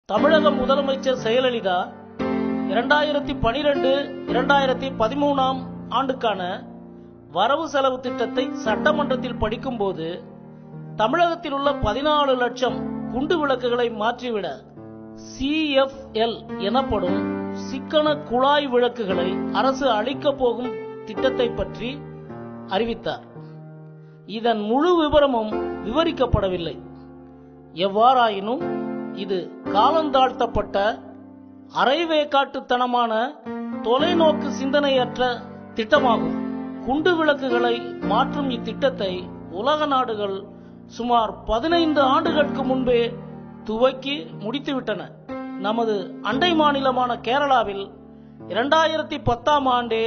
தமிழக முதலமைச்சர் ஜெயலலிதா 2012-2013 ஆண்டுக்கான வரவு செலவு திட்டத்தை சட்டமன்றத்தில் படிக்கும்போது தமிழகத்தில் உள்ள 14 லட்சம் குண்டு விளக்குகளை மாற்றிவிட CFL எனப்படும் சிக்கன குழாய் விளக்குகளை அரசு அளிக்கப் போகும் திட்டத்தை பற்றி அறிவித்தார். இதன் முழு விவரமும் விவரிக்கப்படவில்லை. எவ்வாறாயினும் இது காலந்தாழ்த்தப்பட்ட அரைவேக்காட்டுத்தனமான தொலைநோக்கு சிந்தனையற்ற திட்டமாகும். குண்டு விளக்குகளை மாற்றும் இத்திட்டத்தை உலக நாடுகள் சுமார் 15 ஆண்டுகளுக்கு முன்பே துவக்கி முடித்துவிட்டன. நமது அண்டை மாநிலமான கேரளாவில் 2010 ஆண்டே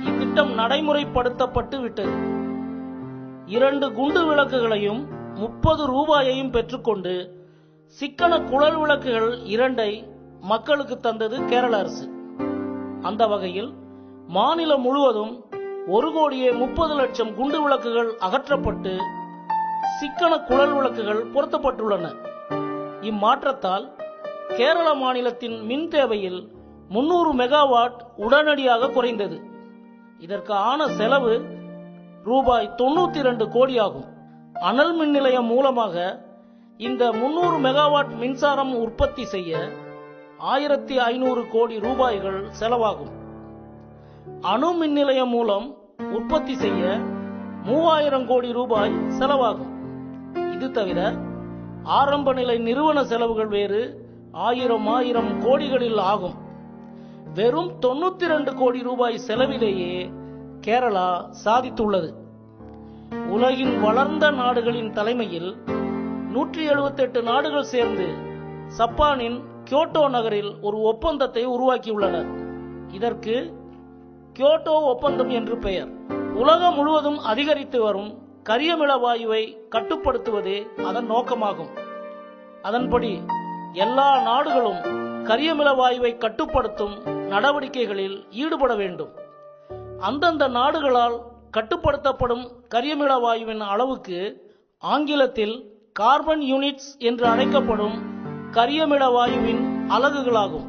இத்திட்டம் நடைமுறைப்படுத்தப்பட்டு விட்டது. 2 குண்டு விளக்குகளையும் 30 ரூபாயையும் பெற்றுக்கொண்டு சிக்கன குழல் விளக்குகள் 2ஐ மக்களுக்கு தந்தது கேரள அரசு. அந்த வகையில் மாநிலம் முழுவதும் 1,30,00,000 குண்டு விளக்குகள் அகற்றப்பட்டு சிக்கன குழல் விளக்குகள் பொருத்தப்பட்டுள்ளன. இம்மாற்றத்தால் கேரள மாநிலத்தின் மின் தேவையில் 300 மெகாவாட் உடனடியாக குறைந்தது. இதற்கு ஆன செலவு ரூபாய் 92 கோடி ஆகும். அனல் மின் நிலையம் மூலமாக இந்த 300 மெகாவாட் மின்சாரம் உற்பத்தி செய்ய 1500 கோடி ரூபாய்கள் செலவாகும். அணு மின் நிலையம் மூலம் உற்பத்தி செய்ய 3000 கோடி ரூபாய் செலவாகும். இது தவிர ஆரம்ப நிலை நிறுவன செலவுகள் வேறு 1000 கோடிகளில் ஆகும். வெறும் 92 கோடி ரூபாய் செலவிலேயே கேரளா சாதித்துள்ளது. உலகின் வளர்ந்த நாடுகளின் தலைமையில் 178 நாடுகள் சேர்ந்து ஜப்பானின் கியோட்டோ நகரில் ஒரு ஒப்பந்தத்தை உருவாக்கியுள்ளனர். இதற்கு கியோட்டோ ஒப்பந்தம் என்று பெயர். உலகம் முழுவதும் அதிகரித்து வரும் கரியமில வாயுவை கட்டுப்படுத்துவதே அதன் நோக்கமாகும். அதன்படி எல்லா நாடுகளும் கரியமில வாயுவை கட்டுப்படுத்தும் நடவடிக்கைகளில் ஈடுபட வேண்டும். அந்தந்த நாடுகளால் கட்டுப்படுத்தப்படும் கரியமில வாயுவின் அளவுக்கு ஆங்கிலத்தில் கார்பன் யூனிட்ஸ் என்று அழைக்கப்படும் கரியமில வாயுவின் அலகுகளாகும்.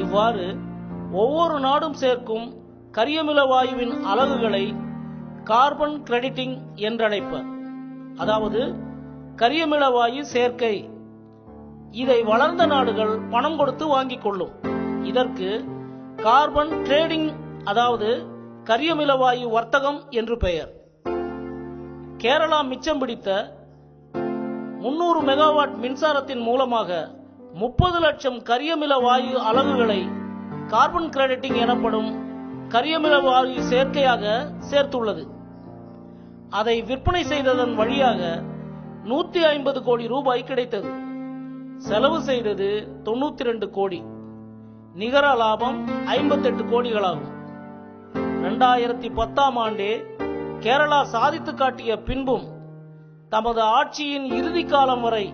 இவ்வாறு ஒவ்வொரு நாடும் சேர்க்கும் கரியமில வாயுவின் அலகுகளை கார்பன் கிரெடிட்டிங் என்றழைப்பர். அதாவது கரியமில வாயு சேர்க்கை. இதை வளர்ந்த நாடுகள் பணம் கொடுத்து வாங்கிக் கொள்ளும். இதற்கு கார்பன் ட்ரேடிங், அதாவது கரியமில வாயு வர்த்தகம் என்று பெயர். கேரளா மிச்சம் பிடித்த 300 மெகாவாட் மின்சாரத்தின் மூலமாக 30 லட்சம் கரியமில வாயு அலகுகளை கார்பன் கிரெடிட்டிங் எனப்படும் கரியமில வாயு சேர்க்கையாக சேர்த்துள்ளது. அதை விற்பனை செய்ததன் வழியாக 150 கோடி ரூபாய் கிடைத்தது. செலவு செய்தது 92 கோடி. நிகர லாபம் 58 கோடிகளாகும். 2010 ஆண்டே கேரளா சாதித்து காட்டிய பின்பும் தமது ஆட்சியின் இறுதி காலம் வரை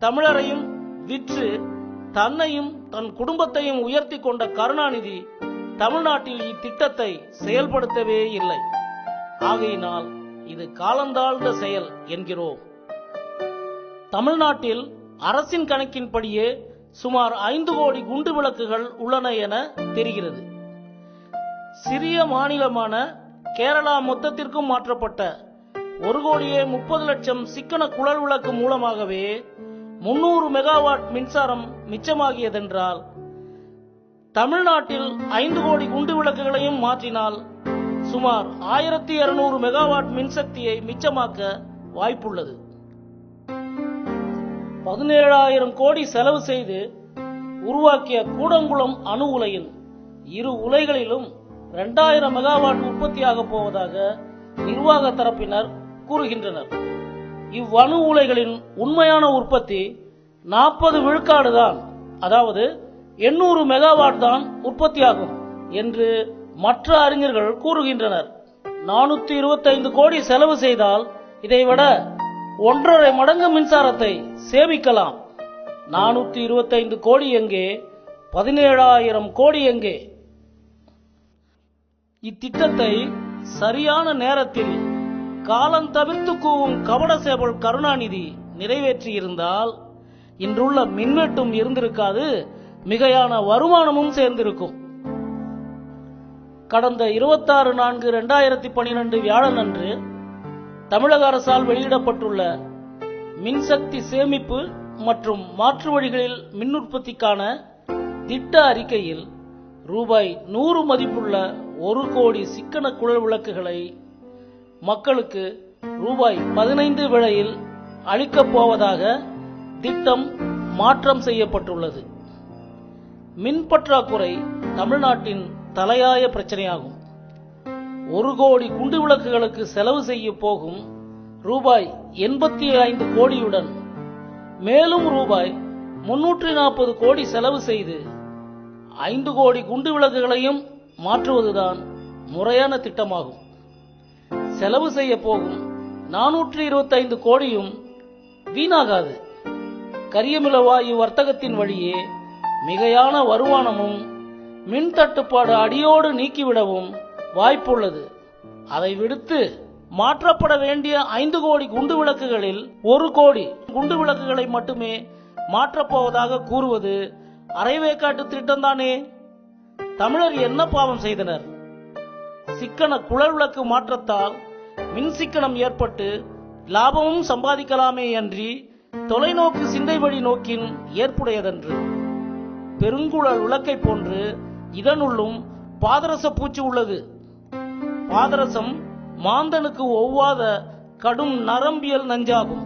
தமிழரையும் விற்று தன்னையும் தன் குடும்பத்தையும் உயர்த்தி கொண்ட கருணாநிதி தமிழ்நாட்டில் இத்திட்டத்தை செயல்படுத்தவே இல்லை. ஆகையினால் இது காலந்தாழ்ந்த செயல் என்கிறோம். தமிழ்நாட்டில் அரசின் கணக்கின்படியே சுமார் 5 கோடி குண்டு விளக்குகள் உள்ளன என தெரிகிறது. சிறிய மாநிலமான கேரளா மொத்தத்திற்கும் மாற்றப்பட்ட 1,30,00,000 சிக்கன குழல் விளக்கு மூலமாகவே 300 மெகாவாட் மின்சாரம் மிச்சமாகியதென்றால் தமிழ்நாட்டில் 5 கோடி குண்டு விளக்குகளையும் மாற்றினால் சுமார் 1200 மெகாவாட் மின்சக்தியை மிச்சமாக்க வாய்ப்புள்ளது. 17,000 கோடி செலவு செய்து உருவாக்கிய கூடங்குளம் அணு உலையில் 2 உலைகளிலும் 2000 மெகாவாட் உற்பத்தியாக போவதாக நிர்வாக தரப்பினர் கூறுகின்றனர். இவ்வணு உலைகளின் உண்மையான உற்பத்தி 40 விழுக்காடு தான், அதாவது 800 மெகாவாட் தான் உற்பத்தியாகும் என்று மற்ற அறிஞர்கள் கூறுகின்றனர். 425 கோடி செலவு செய்தால் இதைவிட 1.5 மடங்கு மின்சாரத்தை சேமிக்கலாம். 425 கோடி எங்கே, 17,000 கோடி எங்கே? இத்திட்டத்தை சரியான நேரத்தில் காலம் தவிர்த்து கூவும் கபட சேவல் கருணாநிதி நிறைவேற்றியிருந்தால் இன்றுள்ள மின்வெட்டும் இருந்திருக்காது, மிகையான வருமானமும் சேர்ந்திருக்கும். கடந்த 26/4/2012 வியாழன் அன்று தமிழக அரசால் வெளியிடப்பட்டுள்ள மின்சக்தி சேமிப்பு மற்றும் மாற்று வழிகளில் மின் உற்பத்திக்கான திட்ட அறிக்கையில் ரூபாய் 100 மதிப்புள்ள 1 கோடி சிக்கன குழல் விளக்குகளை மக்களுக்கு ரூபாய் 15 விலையில் அளிக்கப் போவதாக திட்டம் மாற்றம் செய்யப்பட்டுள்ளது. மின் பற்றாக்குறை தமிழ்நாட்டின் தலையாய பிரச்சனையாகும். 1 கோடி குண்டு விளக்குகளுக்கு செலவு செய்ய போகும் ரூபாய் 85 கோடியுடன் மேலும் ரூபாய் 340 கோடி செலவு செய்து 5 கோடி குண்டு விளக்குகளையும் மாற்றுவதுதான் முறையான திட்டமாகும். செலவு செய்ய போகும் 425 கோடியும் வீணாகாது. கரியமில வாயு வர்த்தகத்தின் வழியே மிகையான வருமானமும் மின் தட்டுப்பாடு அடியோடு நீக்கிவிடவும் வாய்ப்புள்ளது. அதை விடுத்து மாற்றப்பட வேண்டிய 5 கோடி குண்டு விளக்குகளில் 1 கோடி குண்டு விளக்குகளை மட்டுமே மாற்றப்போவதாக கூறுவது அரைவேக்காட்டு திட்டம்தானே. தமிழர் என்ன பாவம் செய்தனர்? சிக்கன குழல் விளக்கு மாற்றத்தால் மின் சிக்கனம் ஏற்பட்டு லாபமும் சம்பாதிக்கலாமே அன்றி தொலைநோக்கு சிந்தை வழி நோக்கின் ஏற்புடையதன்று. பெருங்குழல் விளக்கை போன்று இதனுள்ளும் பாதரச பூச்சி உள்ளது. பாதரசம் மாந்தனுக்கு ஒவ்வாத கடும் நரம்பியல் நஞ்சாகும்.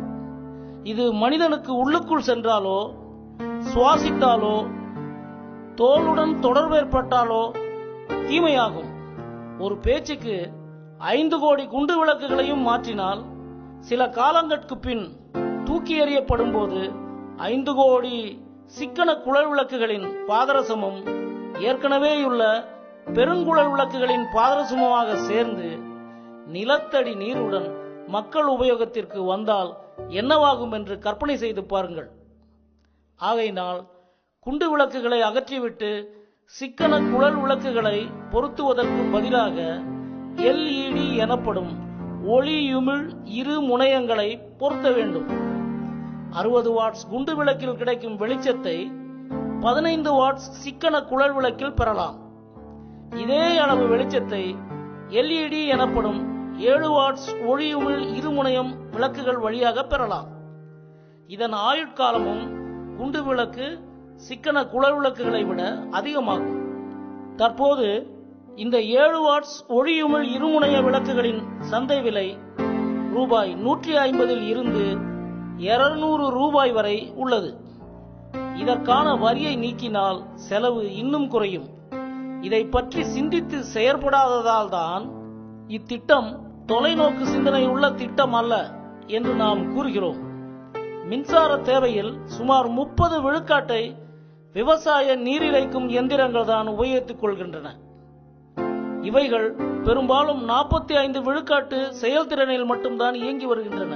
இது மனிதனுக்கு உள்ளுக்குள் சென்றாலோ சுவாசித்தாலோ தோலுடன் தொடர்பு ஏற்பட்டாலோ தீமையாகும். ஒரு பேச்சுக்கு 5 கோடி குண்டு விளக்குகளையும் மாற்றினால் சில காலங்களுக்கு பின் தூக்கி எறியப்படும் போது 5 கோடி சிக்கன குழல் விளக்குகளின் பாதரசமும் ஏற்கனவேயுள்ள பெருங்குழல் விளக்குகளின் பாதரசமுமாக சேர்ந்து நிலத்தடி நீருடன் மக்கள் உபயோகத்திற்கு வந்தால் என்னவாகும் என்று கற்பனை செய்து பாருங்கள். ஆகையினால் குண்டு விளக்குகளை அகற்றிவிட்டு சிக்கன குழல் விளக்குகளை பொருத்துவதற்கு பதிலாக LED எனப்படும் ஒளியுமிழ் இரு முனையங்களை பொருத்த வேண்டும். 60 வாட்ஸ் குண்டு விளக்கில் கிடைக்கும் வெளிச்சத்தை 15 வாட்ஸ் சிக்கன குழல் விளக்கில் பெறலாம். இதே அளவு வெளிச்சத்தை LED எனப்படும் 7 வாட்ஸ் ஒளியுமிழ் இருமுனையம் விளக்குகள் வழியாக பெறலாம். இதன் ஆயுட்காலமும் குண்டு விளக்கு சிக்கன குழல் விளக்குகளை விட அதிகமாகும். தற்போது இந்த 7 வாட்ஸ் ஒளியுமிழ் இருமுனைய விளக்குகளின் சந்தை விலை ரூபாய் 150 இருந்து 200 ரூபாய் வரை உள்ளது. இதற்கான வரியை நீக்கினால் செலவு இன்னும் குறையும். இதை பற்றி சிந்தித்து செயற்படாததால் தான் இத்திட்டம் தொலைநோக்கு சிந்தனை உள்ள திட்டம் அல்ல என்று நாம் கூறுகிறோம். மின்சார தேவையில் சுமார் 30 விழுக்காட்டை விவசாய நீரிழைக்கும் எந்திரங்கள் தான் உபயோகித்துக் கொள்கின்றன. இவைகள் பெரும்பாலும் 45 விழுக்காட்டு செயல்திறனில் மட்டும்தான் இயங்கி வருகின்றன.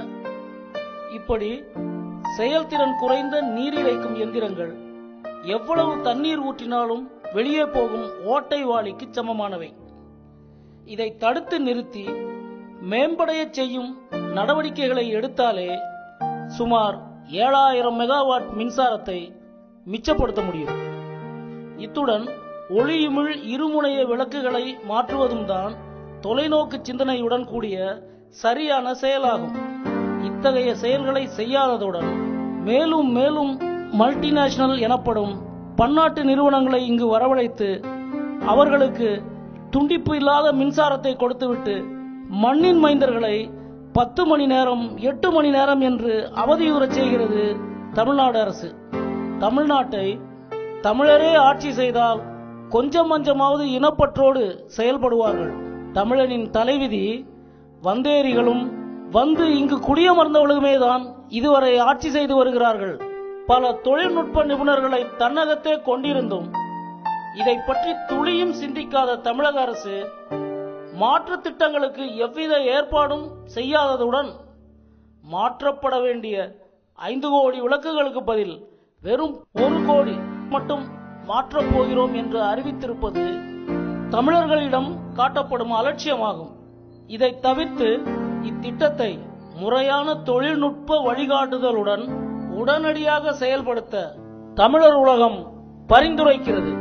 இப்படி செயல்திறன் குறைந்த நீரிழைக்கும் எந்திரங்கள் எவ்வளவு தண்ணீர் ஊற்றினாலும் வெளியே போகும் ஓட்டை வாளிக்கு சமமானவை. இதை தடுத்து நிறுத்தி மேம்படைய செய்யும் நடவடிக்கைகளை எடுத்தாலே சுமார் 7000 மெகாவாட் மின்சாரத்தை மிச்சப்படுத்த முடியும். இத்துடன் ஒளியுமிழ் இருமுனைய விளக்குகளை மாற்றுவதும் தான் தொலைநோக்கு சிந்தனையுடன் கூடிய சரியான செயலாகும். இத்தகைய செயல்களை செய்யாததுடன் மேலும் மேலும் மல்டிநேஷனல் எனப்படும் பன்னாட்டு நிறுவனங்களை இங்கு வரவழைத்து அவர்களுக்கு துண்டிப்பு இல்லாத மின்சாரத்தை கொடுத்துவிட்டு மண்ணின் மைந்தர்களை 10 மணி நேரம் 8 மணி நேரம் என்று அவதியுறச் செய்கிறது தமிழ்நாடு அரசு. தமிழ்நாட்டை தமிழரே ஆட்சி செய்தால் கொஞ்சம் கொஞ்சமாவது இனப்பற்றோடு செயல்படுவார்கள். தமிழனின் தலைவிதி வந்தேரிகளும் வந்து இங்கு குடியமர்ந்தவர்களுமே தான் இதுவரை ஆட்சி செய்து வருகிறார்கள். பல தொழில்நுட்ப நிபுணர்களை தன்னகத்தே கொண்டிருந்தும் இதை பற்றி துளியும் சிந்திக்காத தமிழக அரசு மாற்று திட்டங்களுக்கு எவ்வித ஏற்பாடும் செய்யாததுடன் மாற்றப்பட வேண்டிய 5 கோடி விளக்குகளுக்கு பதில் வெறும் 1 கோடி மட்டும் மாற்றப் போகிறோம் என்று அறிவித்திருப்பது தமிழர்களிடம் காட்டப்படும் அலட்சியமாகும். இதை தவிர்த்து இத்திட்டத்தை முறையான தொழில்நுட்ப வழிகாட்டுதலுடன் உடனடியாக செயல்படுத்த தமிழர் உலகம் பரிந்துரைக்கிறது.